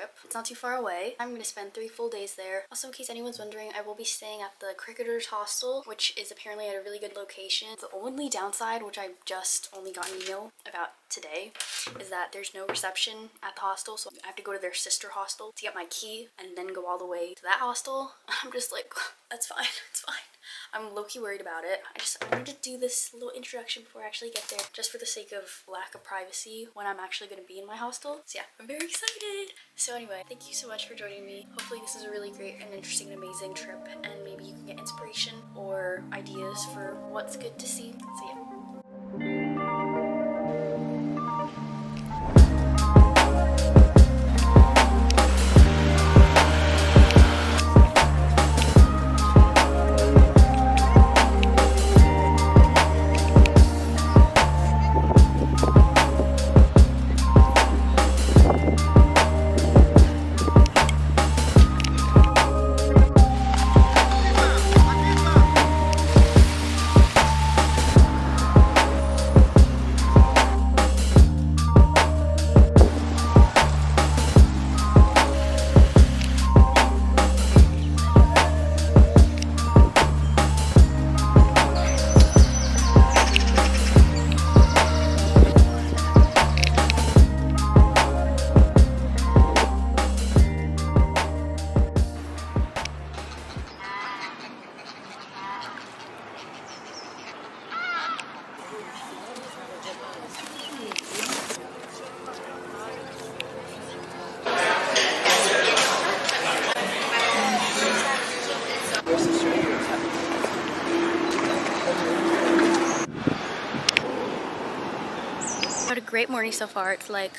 trip. It's not too far away. I'm gonna spend 3 full days there. Also, in case anyone's wondering, I will be staying at the Cricketers Hostel, which is apparently at a really good location. The only downside, which I just only got an email about today, is that there's no reception at the hostel, so I have to go to their sister hostel to get my key and then go all the way to that hostel. I'm just like, that's fine, it's fine. I'm low-key worried about it. I wanted to do this little introduction before I actually get there, just for the sake of lack of privacy when I'm actually going to be in my hostel. So yeah, I'm very excited. So anyway, thank you so much for joining me. Hopefully this is a really great and interesting and amazing trip, and maybe you can get inspiration or ideas for what's good to see. So yeah. Had a great morning so far. It's like,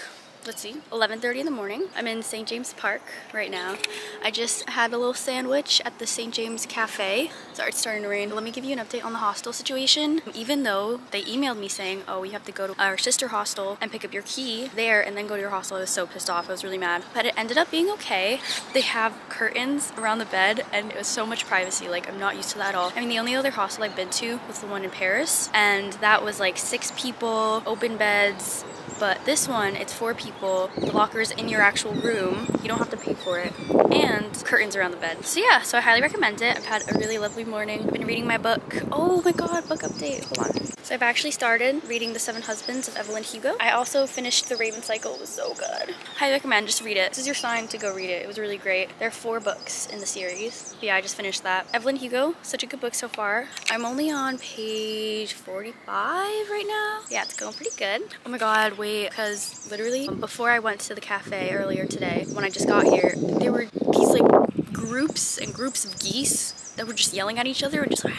let's see, 11:30 in the morning. I'm in St. James Park right now. I just had a little sandwich at the St. James Cafe. Sorry, it's starting to rain. Let me give you an update on the hostel situation. Even though they emailed me saying, oh, you have to go to our sister hostel and pick up your key there and then go to your hostel, I was so pissed off. I was really mad. But it ended up being okay. They have curtains around the bed and it was so much privacy. Like, I'm not used to that at all. I mean, the only other hostel I've been to was the one in Paris, and that was like 6 people, open beds. But this one, it's 4 people, the locker's in your actual room, you don't have to pay for it, and curtains around the bed. So yeah, so I highly recommend it. I've had a really lovely morning. I've been reading my book. Oh my god, book update, hold on. So I've actually started reading The 7 Husbands of Evelyn Hugo. I also finished The Raven Cycle. It was so good. Highly recommend, just read it. This is your sign to go read it. It was really great. There are 4 books in the series. But yeah, I just finished that. Evelyn Hugo, such a good book so far. I'm only on page 45 right now. Yeah, it's going pretty good. Oh my god, wait, because literally before I went to the cafe earlier today, when I just got here, there were these like groups and groups of geese that were just yelling at each other and just, ah,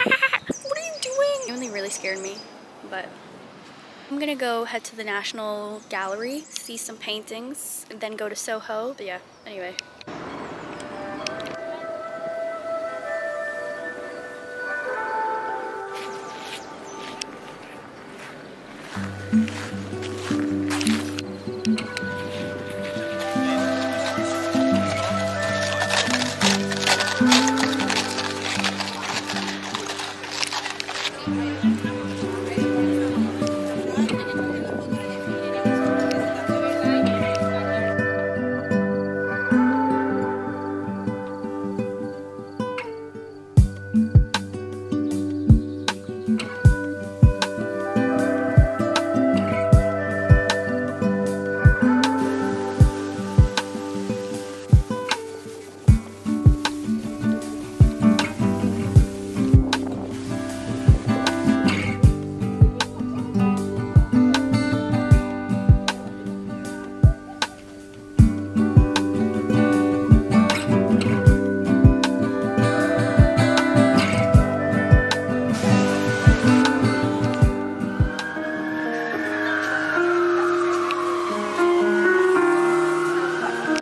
what are you doing? It only really scared me. But I'm gonna go head to the National Gallery, see some paintings, and then go to Soho. But yeah, anyway.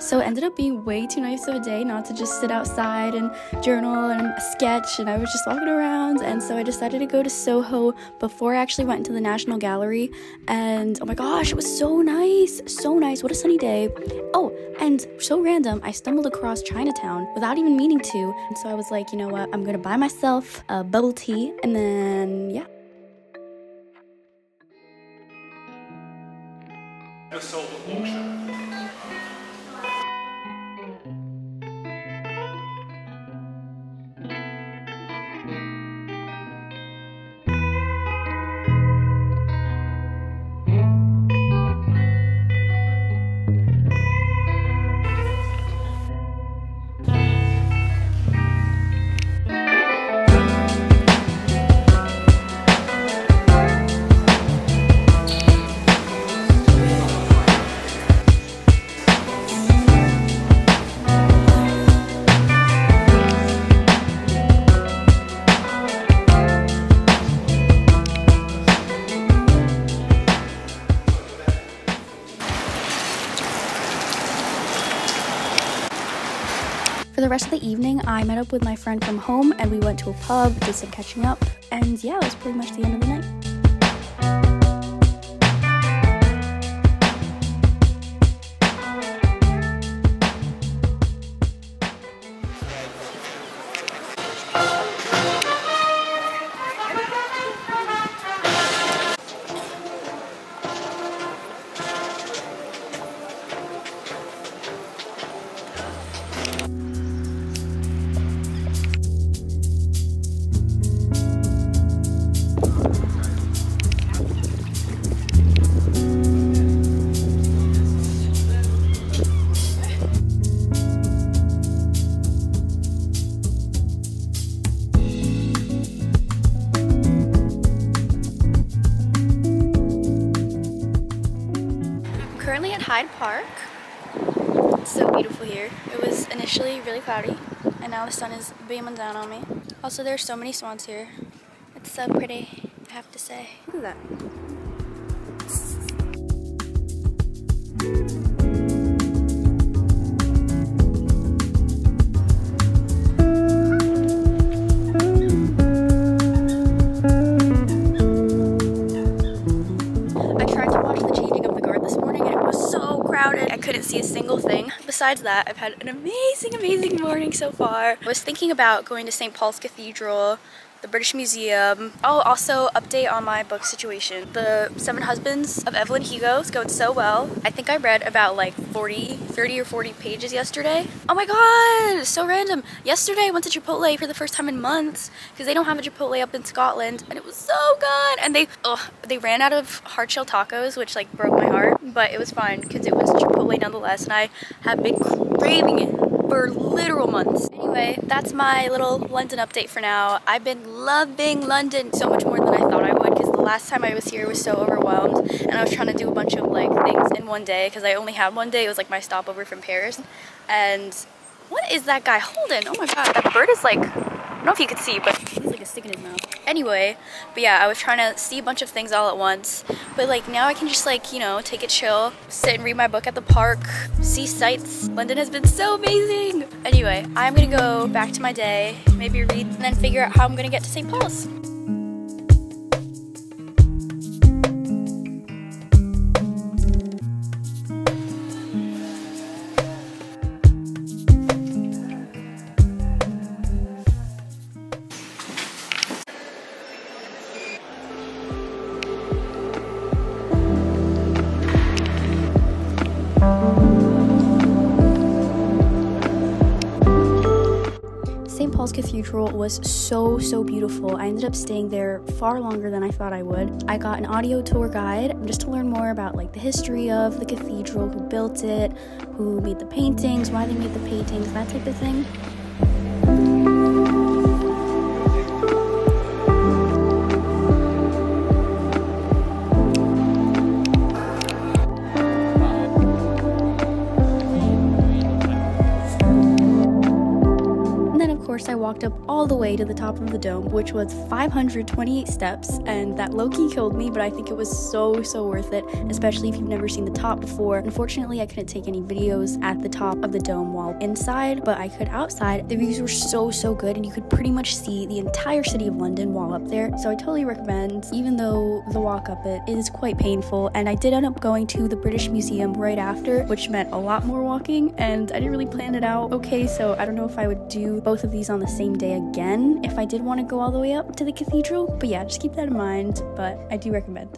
So it ended up being way too nice of a day not to just sit outside and journal and sketch, and I was just walking around, and so I decided to go to Soho before I actually went into the National Gallery, and oh my gosh, it was so nice, what a sunny day. Oh, and so random, I stumbled across Chinatown without even meaning to, and so I was like, you know what, I'm gonna buy myself a bubble tea, and then yeah. The sold auction. For the rest of the evening, I met up with my friend from home and we went to a pub, did some catching up, and yeah, it was pretty much the end of the night. Currently at Hyde Park. It's so beautiful here. It was initially really cloudy and now the sun is beaming down on me. Also, there's so many swans here. It's so pretty, I have to say. Look at that. I couldn't see a single thing. Besides that, I've had an amazing morning so far. I was thinking about going to St. Paul's Cathedral, the British Museum. Oh, also update on my book situation. The Seven Husbands of Evelyn Hugo is going so well. I think I read about like 30 or 40 pages yesterday. Oh my god, so random. Yesterday I went to Chipotle for the first time in months because they don't have a Chipotle up in Scotland and it was so good. And they ran out of hard shell tacos, which like broke my heart, but it was fine because it was Chipotle nonetheless and I have been craving it for literal months. Anyway, that's my little London update for now. I've been loving London so much more than I thought I would because the last time I was here I was so overwhelmed and I was trying to do a bunch of like things in one day because I only had one day. It was like my stopover from Paris. And what is that guy holding? Oh my god, that bird is like, I don't know if you could see, but he's like a stick in his mouth. Anyway, but yeah, I was trying to see a bunch of things all at once, but like now I can just like, you know, take it chill, sit and read my book at the park, see sights. London has been so amazing. Anyway, I'm gonna go back to my day, maybe read, and then figure out how I'm gonna get to St. Paul's. St. Paul's Cathedral was so beautiful. I ended up staying there far longer than I thought I would. I got an audio tour guide just to learn more about like the history of the cathedral, who built it, who made the paintings, why they made the paintings, that type of thing. I walked up all the way to the top of the dome, which was 528 steps, and that low-key killed me, but I think it was so worth it, especially if you've never seen the top before. Unfortunately, I couldn't take any videos at the top of the dome while inside, but I could outside. The views were so good, and you could pretty much see the entire city of London while up there, so I totally recommend, even though the walk up it is quite painful. And I did end up going to the British Museum right after, which meant a lot more walking, and I didn't really plan it out okay, so I don't know if I would do both of these on the same day again if I did want to go all the way up to the cathedral. But yeah, just keep that in mind, but I do recommend.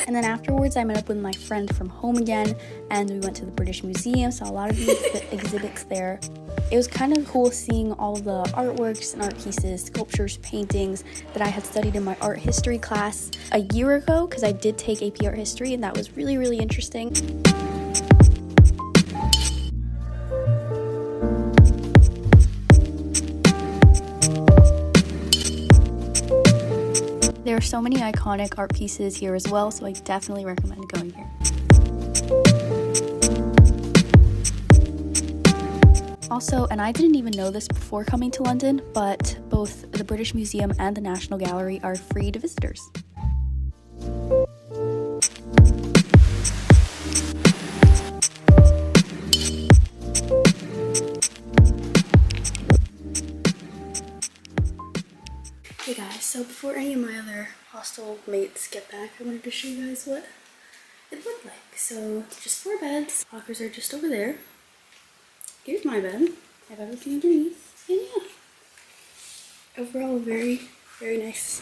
And then afterwards I met up with my friend from home again and we went to the British Museum, saw a lot of the exhibits there. It was kind of cool seeing all the artworks and art pieces, sculptures, paintings that I had studied in my art history class a year ago, because I did take AP Art History and that was really interesting. There are so many iconic art pieces here as well, so I definitely recommend going here. Also, and I didn't even know this before coming to London, but both the British Museum and the National Gallery are free to visitors. before any of my other hostel mates get back, I wanted to show you guys what it looked like. So just 4 beds. Lockers are just over there. Here's my bed. I have everything underneath. And yeah, overall very, very nice.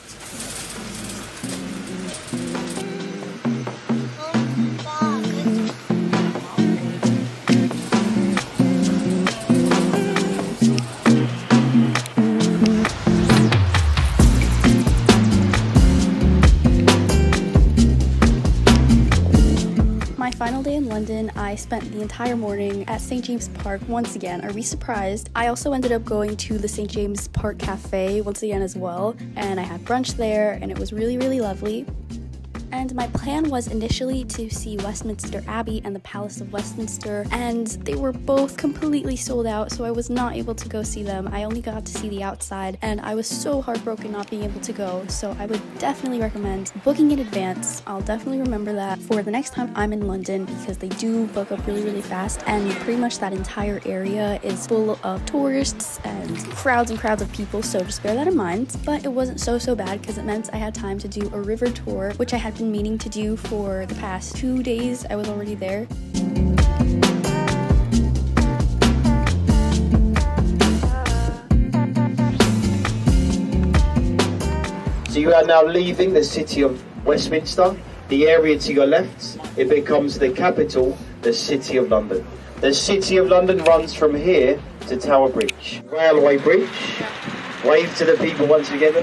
Final day in London, I spent the entire morning at St. James Park once again. Are we surprised? I also ended up going to the St. James Park Cafe once again as well, and I had brunch there, and it was really, really lovely. And my plan was initially to see Westminster Abbey and the Palace of Westminster, and they were both completely sold out, so I was not able to go see them. I only got to see the outside, and I was so heartbroken not being able to go, so I would definitely recommend booking in advance. I'll definitely remember that for the next time I'm in London, because they do book up really, really fast, and pretty much that entire area is full of tourists and crowds of people, so just bear that in mind. But it wasn't so bad, because it meant I had time to do a river tour, which I had been meaning to do for the past 2 days. I was already there. So you are now leaving the city of Westminster. The area to your left, it becomes the capital, the City of London. The City of London runs from here to Tower Bridge. Railway Bridge. Wave to the people once again.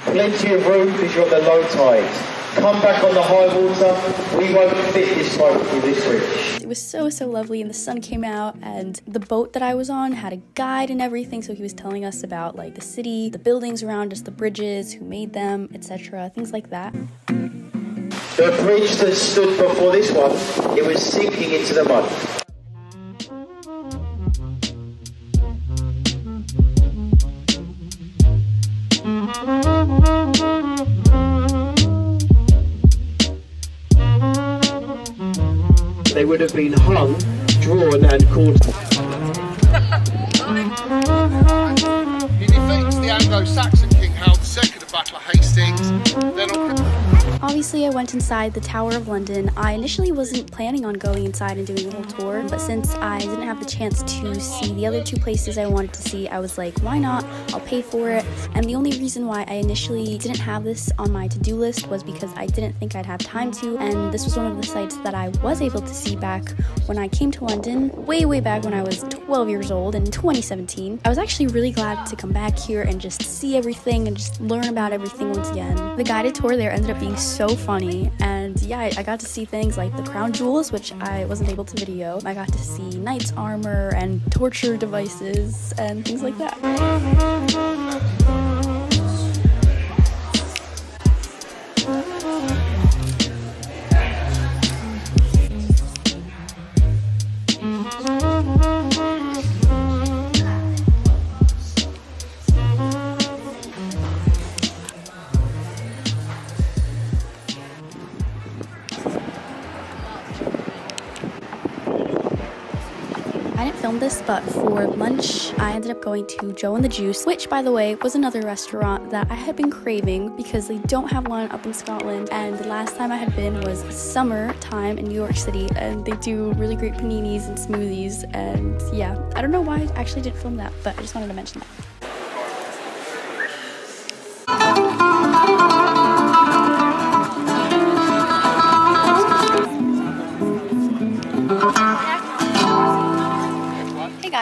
Plenty of room because you're on the low tide. Come back on the high water. We won't fit this boat through this bridge. It was so lovely, and the sun came out, and the boat that I was on had a guide and everything, so he was telling us about like the city, the buildings around us, the bridges, who made them, etc., things like that. The bridge that stood before this one, it was sinking into the mud. They would have been hung, drawn and quartered. He defeats the Anglo-Saxon King Harold II at the Battle of Hastings. Obviously, I went inside the Tower of London. I initially wasn't planning on going inside and doing the whole tour, but since I didn't have the chance to see the other 2 places I wanted to see, I was like, why not? I'll pay for it. And the only reason why I initially didn't have this on my to-do list was because I didn't think I'd have time to, and this was one of the sites that I was able to see back when I came to London, way back when I was 12 years old in 2017. I was actually really glad to come back here and just see everything and just learn about everything once again. The guided tour there ended up being so funny, and yeah, I got to see things like the crown jewels, which I wasn't able to video. I got to see knight's armor and torture devices and things like that. I didn't film this, but for lunch, I ended up going to Joe and the Juice, which, by the way, was another restaurant that I had been craving because they don't have one up in Scotland, and the last time I had been was summertime in New York City, and they do really great paninis and smoothies, and yeah, I don't know why I actually didn't film that, but I just wanted to mention that.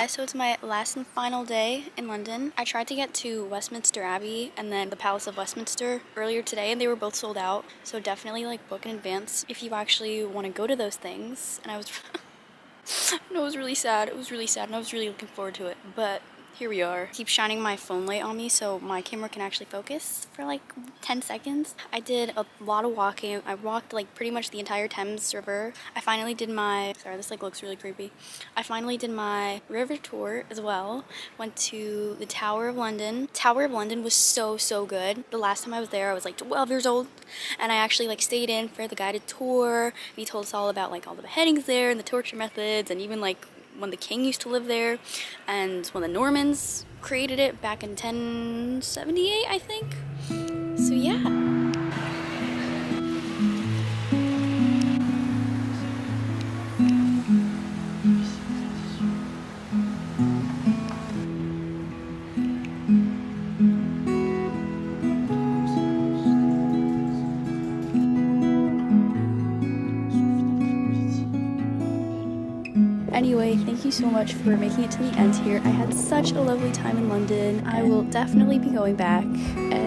So it's my last and final day in London. I tried to get to Westminster Abbey and then the Palace of Westminster earlier today, and they were both sold out, so definitely like book in advance if you actually want to go to those things. And I was no, it was really sad. It was really sad, and I was really looking forward to it, but here we are. Keep shining my phone light on me so my camera can actually focus for like 10 seconds. I did a lot of walking. I walked like pretty much the entire Thames River. I finally did my, sorry, this like looks really creepy. I finally did my river tour as well. Went to the Tower of London. Tower of London was so good. The last time I was there, I was like 12 years old, and I actually like stayed in for the guided tour. And he told us all about like all the beheadings there and the torture methods, and even like when the king used to live there, and when the Normans created it back in 1078, I think. So yeah. Anyway, thank you so much for making it to the end here. I had such a lovely time in London. I will definitely be going back, and